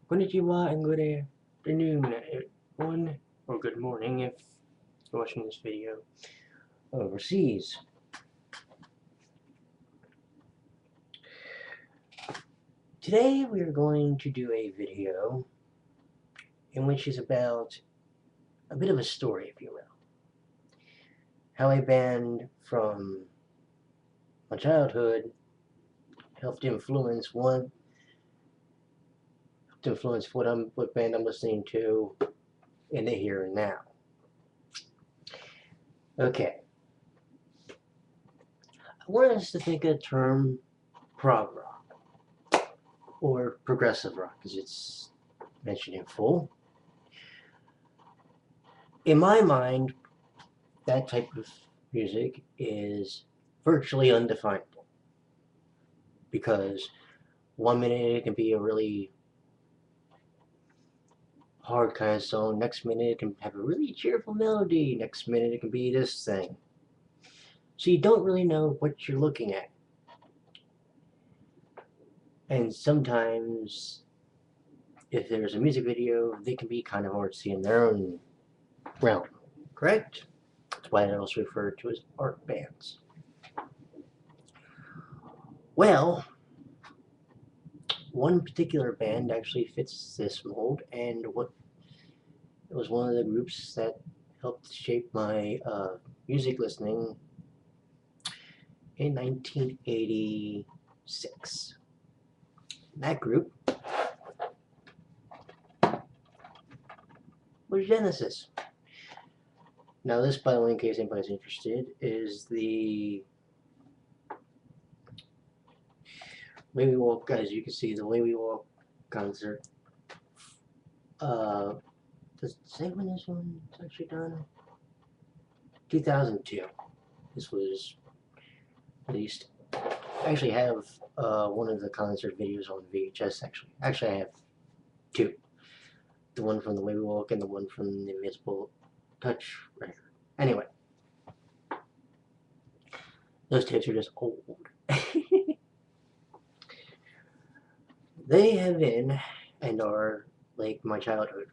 Konnichiwa and good afternoon, everyone, or good morning if you're watching this video overseas. Today we are going to do a video in which is about a bit of a story, if you will. How a band from my childhood helped influence what band I'm listening to in the here and now. Okay. I want us to think of the term prog rock, or progressive rock, as it's mentioned in full. In my mind, that type of music is virtually undefinable, because one minute it can be a really hard kind of song, next minute it can have a really cheerful melody, next minute it can be this thing. So you don't really know what you're looking at. And sometimes, if there's a music video, they can be kind of artsy in their own realm, correct? That's why they're also referred to as art bands. Well, one particular band actually fits this mold, and it was one of the groups that helped shape my music listening in 1986. That group was Genesis. Now this, by the way, in case anybody's interested, is the Way We Walk, guys. You can see the Way We Walk concert. Does it say when this one's actually done? 2002. This was released. I actually have one of the concert videos on VHS, actually. Actually, I have two. The one from The Way We Walk and the one from the Invisible Touch record. Anyway. Those tapes are just old. They have been and are like my childhood group.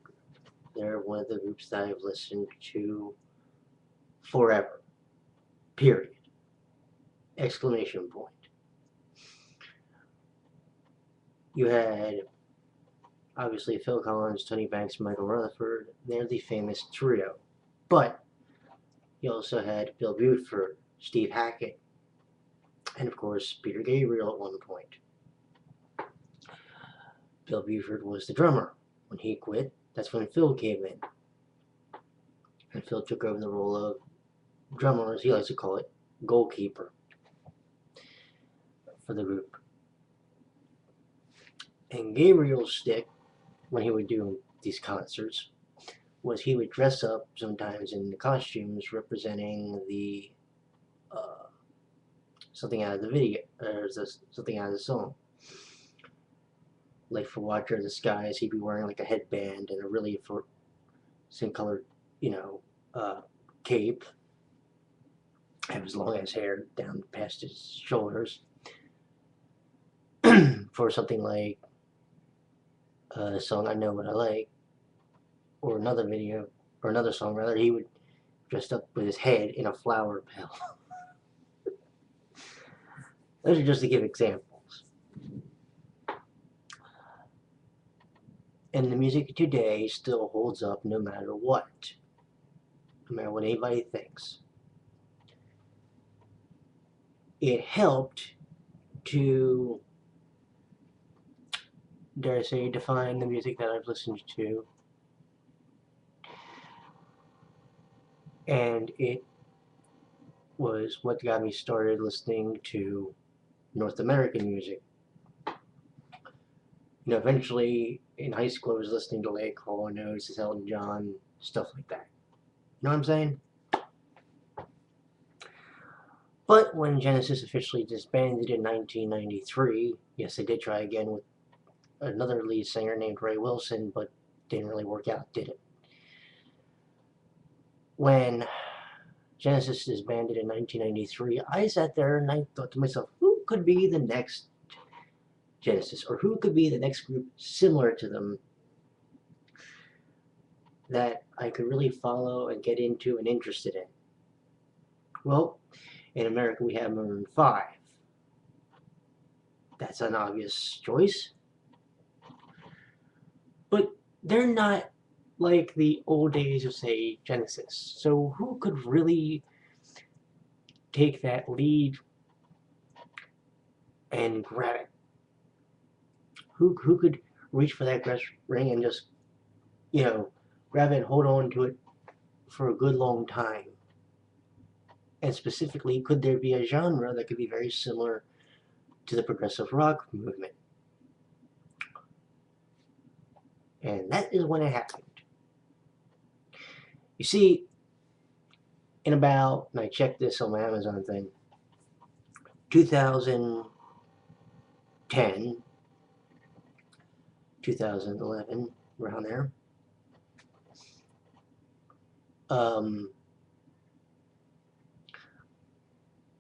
They're one of the groups that I've listened to forever. Period. Exclamation point. You had, obviously, Phil Collins, Tony Banks, Michael Rutherford. They're the famous trio. But you also had Bill Buford, Steve Hackett, and of course Peter Gabriel at one point. Bill Buford was the drummer. When he quit, that's when Phil came in. And Phil took over the role of drummer, as he likes to call it, goalkeeper for the group. And Gabriel's stick, when he would do these concerts, was he would dress up sometimes in the costumes representing the something out of the video, or something out of the song. Like for Watcher of the Skies, he'd be wearing like a headband and a really same colored, cape. Have his long ass hair down past his shoulders. For something like a song I Know What I Like, or another video, or another song rather, he would dress up with his head in a flower pail. Those are just to give examples. And the music today still holds up no matter what. No matter what anybody thinks. It helped to, dare I say, define the music that I've listened to. And it was what got me started listening to North American music. Eventually in high school I was listening to like Hall & Oates, Elton John, stuff like that. You know what I'm saying? But when Genesis officially disbanded in 1993, yes, they did try again with another lead singer named Ray Wilson, but didn't really work out, did it? When Genesis disbanded in 1993, I sat there and I thought to myself, who could be the next Genesis, or who could be the next group similar to them that I could really follow and get into and interested in? Well, in America we have Maroon 5. That's an obvious choice. But they're not like the old days of, say, Genesis. So who could really take that lead and grab it? Who could reach for that grass ring and just, grab it and hold on to it for a good long time? And specifically, could there be a genre that could be very similar to the progressive rock movement? And that is when it happened. You see, in about, and I checked this on my Amazon thing, 2010, 2011, around there,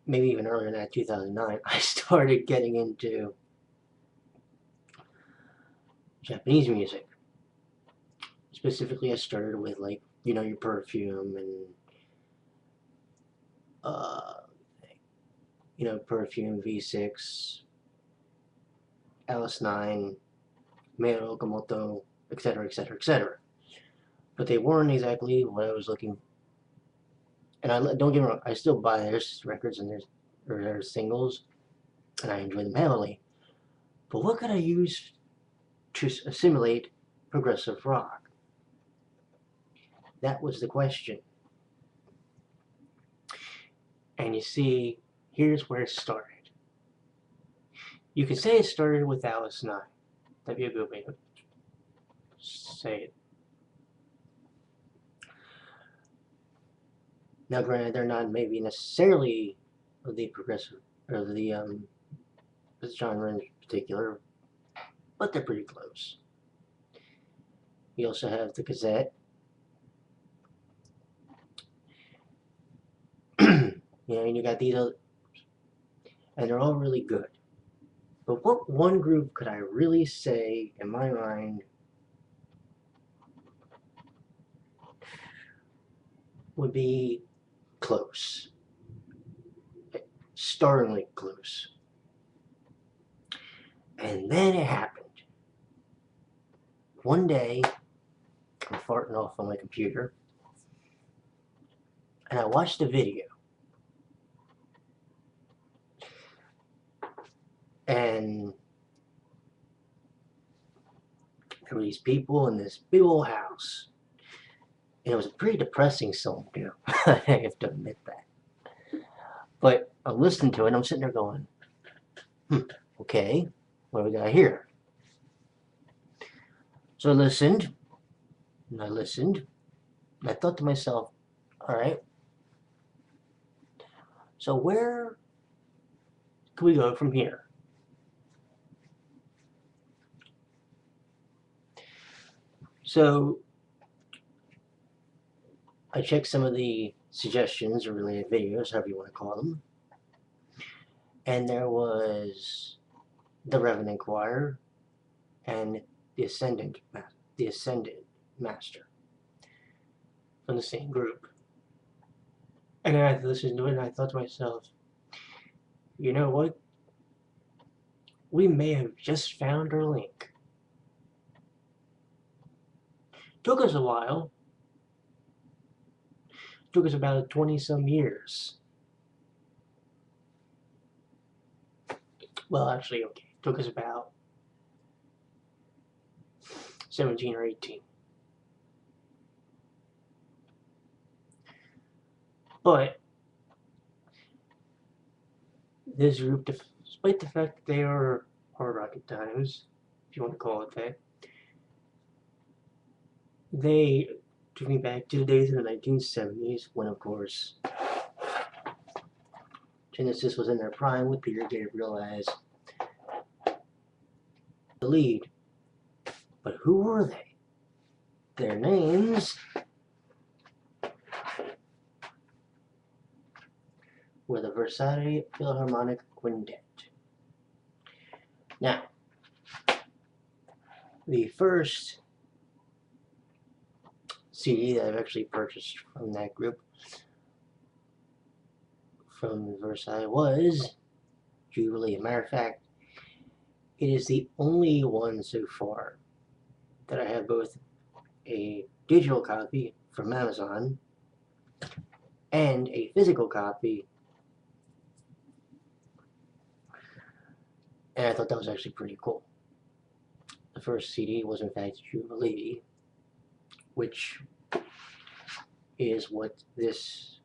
maybe even earlier than that, 2009, I started getting into Japanese music. Specifically, I started with, like, your Perfume and, Perfume, V6, Alice 9, Mayo Okamoto, etc., etc., etc. But they weren't exactly what I was looking. And don't get me wrong, I still buy their records and their singles, and I enjoy them heavily. But what could I use to assimilate progressive rock? That was the question. And you see, here's where it started. You could say it started with Alice 9. That'd be a good way to say it. Now, granted, they're not maybe necessarily the progressive, or the genre in particular, but they're pretty close. You also have the Gazette. And you got these other, and they're all really good. But what one group could I really say, in my mind, would be close? Startlingly close. And then it happened. One day, I'm farting off on my computer, and I watched a video. And there were these people in this big old house. And it was a pretty depressing song, too. I have to admit that. But I listened to it, and I'm sitting there going, okay, what do we got here? So I listened, and I listened, and I thought to myself, all right, so where can we go from here? So I checked some of the suggestions or related videos, however you want to call them, and there was the Revenant Choir and the Ascendant Master from the same group. And I listened to it and I thought to myself, you know what? We may have just found our link. Took us a while. Took us about 20-some years. Well, actually, okay. Took us about 17 or 18. But this group, despite the fact that they are hard rock at times, if you want to call it that, they took me back to the days of the 1970s when, of course, Genesis was in their prime with Peter Gabriel as the lead. But who were they? Their names were the Versailles Philharmonic Quintet. Now, the first CD that I've actually purchased from that group from Versailles was Jubilee. As a matter of fact, it is the only one so far that I have both a digital copy from Amazon and a physical copy, and I thought that was actually pretty cool. The first CD was in fact Jubilee, which is what this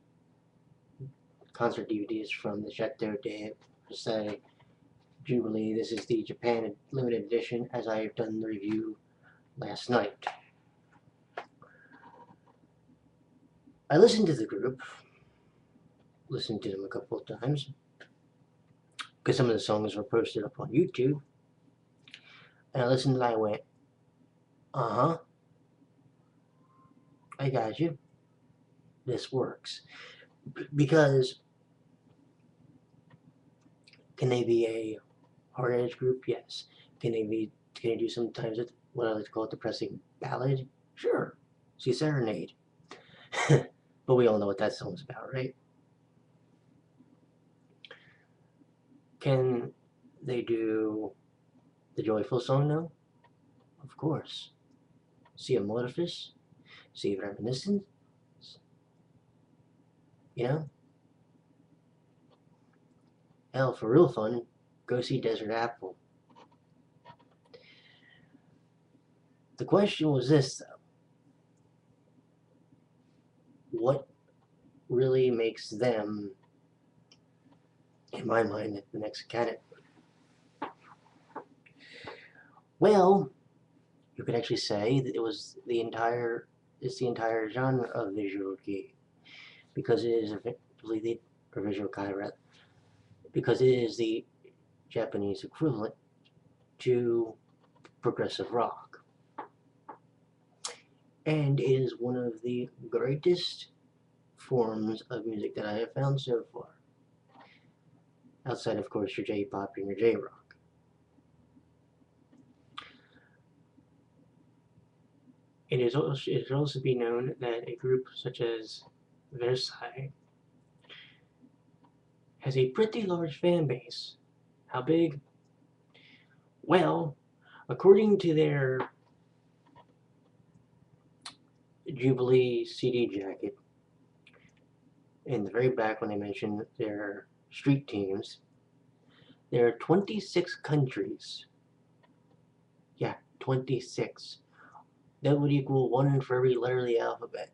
concert DVD is from, the Chateau de Versailles Jubilee. This is the Japan limited edition, as I have done the review last night. I listened to the group, listened to them a couple of times, because some of the songs were posted up on YouTube, and I listened and I went, uh-huh, I got you, this works. Because can they be a hard edge group? Yes. Can they do sometimes what I like to call a depressing ballad? Sure. See Serenade. But we all know what that song's about, right? Can they do the joyful song now? Of course. See Amorphous? See Reminiscence? You know? Hell, for real fun, go see Desert Apple. The question was this, though. What really makes them, in my mind, the next candidate? Well, you could actually say that it's the entire genre of visual kei, because it is effectively or visual kei rather, because it is the Japanese equivalent to progressive rock, and it is one of the greatest forms of music that I have found so far, outside of course your J-pop and your J-rock. It should also be known that a group such as Versailles has a pretty large fan base. How big? Well, according to their Jubilee CD jacket, in the very back when they mention their street teams, there are 26 countries. Yeah, 26. That would equal one for every letter of the alphabet.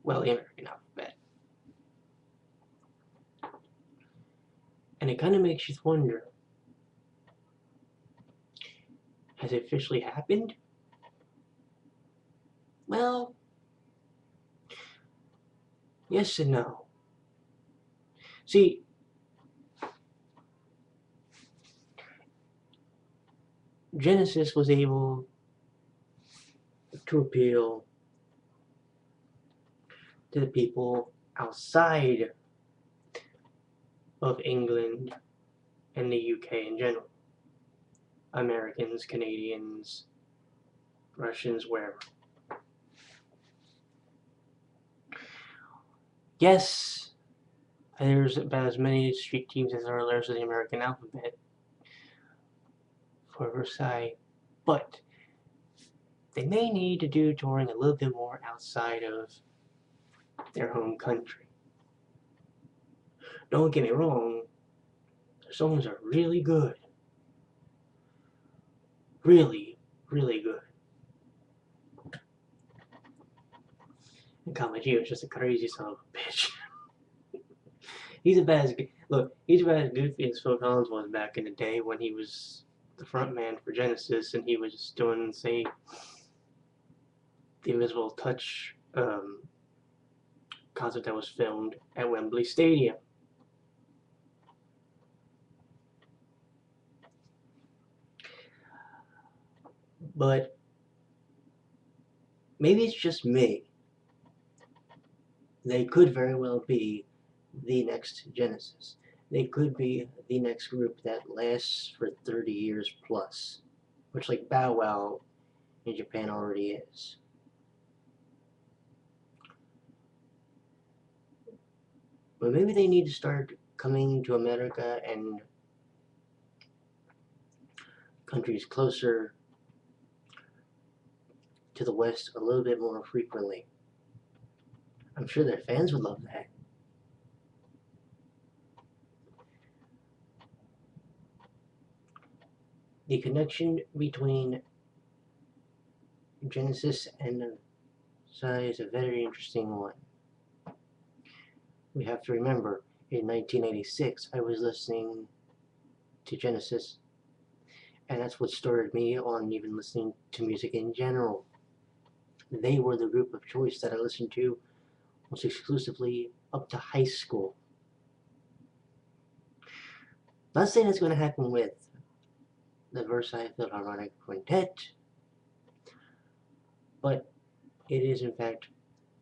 Well, the American alphabet. And it kind of makes you wonder, has it officially happened? Well, yes and no. See, Genesis was able to appeal to the people outside of England and the UK in general. Americans, Canadians, Russians, wherever. Yes, there's about as many street teams as there are letters of the American alphabet for Versailles, but they may need to do touring a little bit more outside of their home country. Don't get me wrong, their songs are really good. Really, really good. And Kamaji was just a crazy son of a bitch. He's about as goofy as Phil Collins was back in the day when he was the front man for Genesis and he was just doing, say, the Invisible Touch concert that was filmed at Wembley Stadium. But maybe it's just me. They could very well be the next Genesis. They could be the next group that lasts for 30 years plus, which like Bow Wow in Japan already is. But maybe they need to start coming to America and countries closer to the West a little bit more frequently. I'm sure their fans would love that. The connection between Genesis and Psy is a very interesting one. We have to remember, in 1986, I was listening to Genesis, and that's what started me on even listening to music in general. They were the group of choice that I listened to almost exclusively up to high school. Not saying it's going to happen with the Versailles Philharmonic Quintet, but it is in fact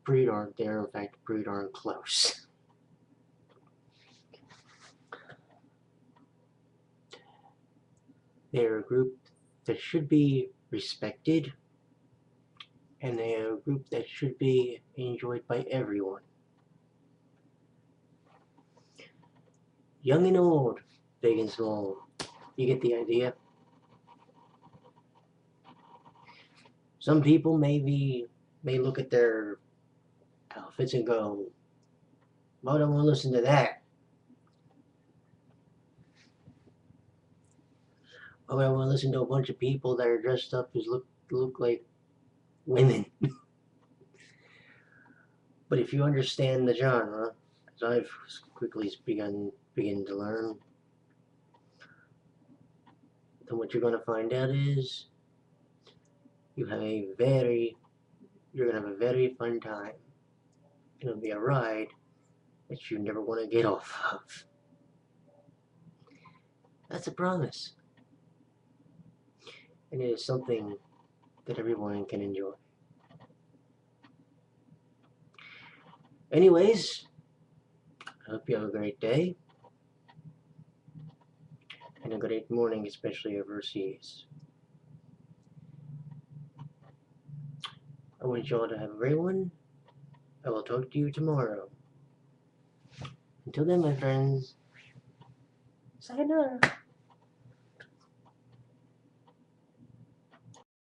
pretty darn, they're in fact pretty darn close. They're a group that should be respected, and they are a group that should be enjoyed by everyone. Young and old, big and small, you get the idea. Some people may look at their outfits and go, "Well, I don't want to listen to that. Oh, I want to listen to a bunch of people that are dressed up as look like women." But if you understand the genre, as I've quickly begin to learn, then what you're going to find out is you're going to have a very fun time. It'll be a ride that you never want to get off of. That's a promise. And it is something that everyone can enjoy. Anyways, I hope you have a great day. And a great morning, especially overseas. I want you all to have a great one. I will talk to you tomorrow. Until then, my friends, sayonara.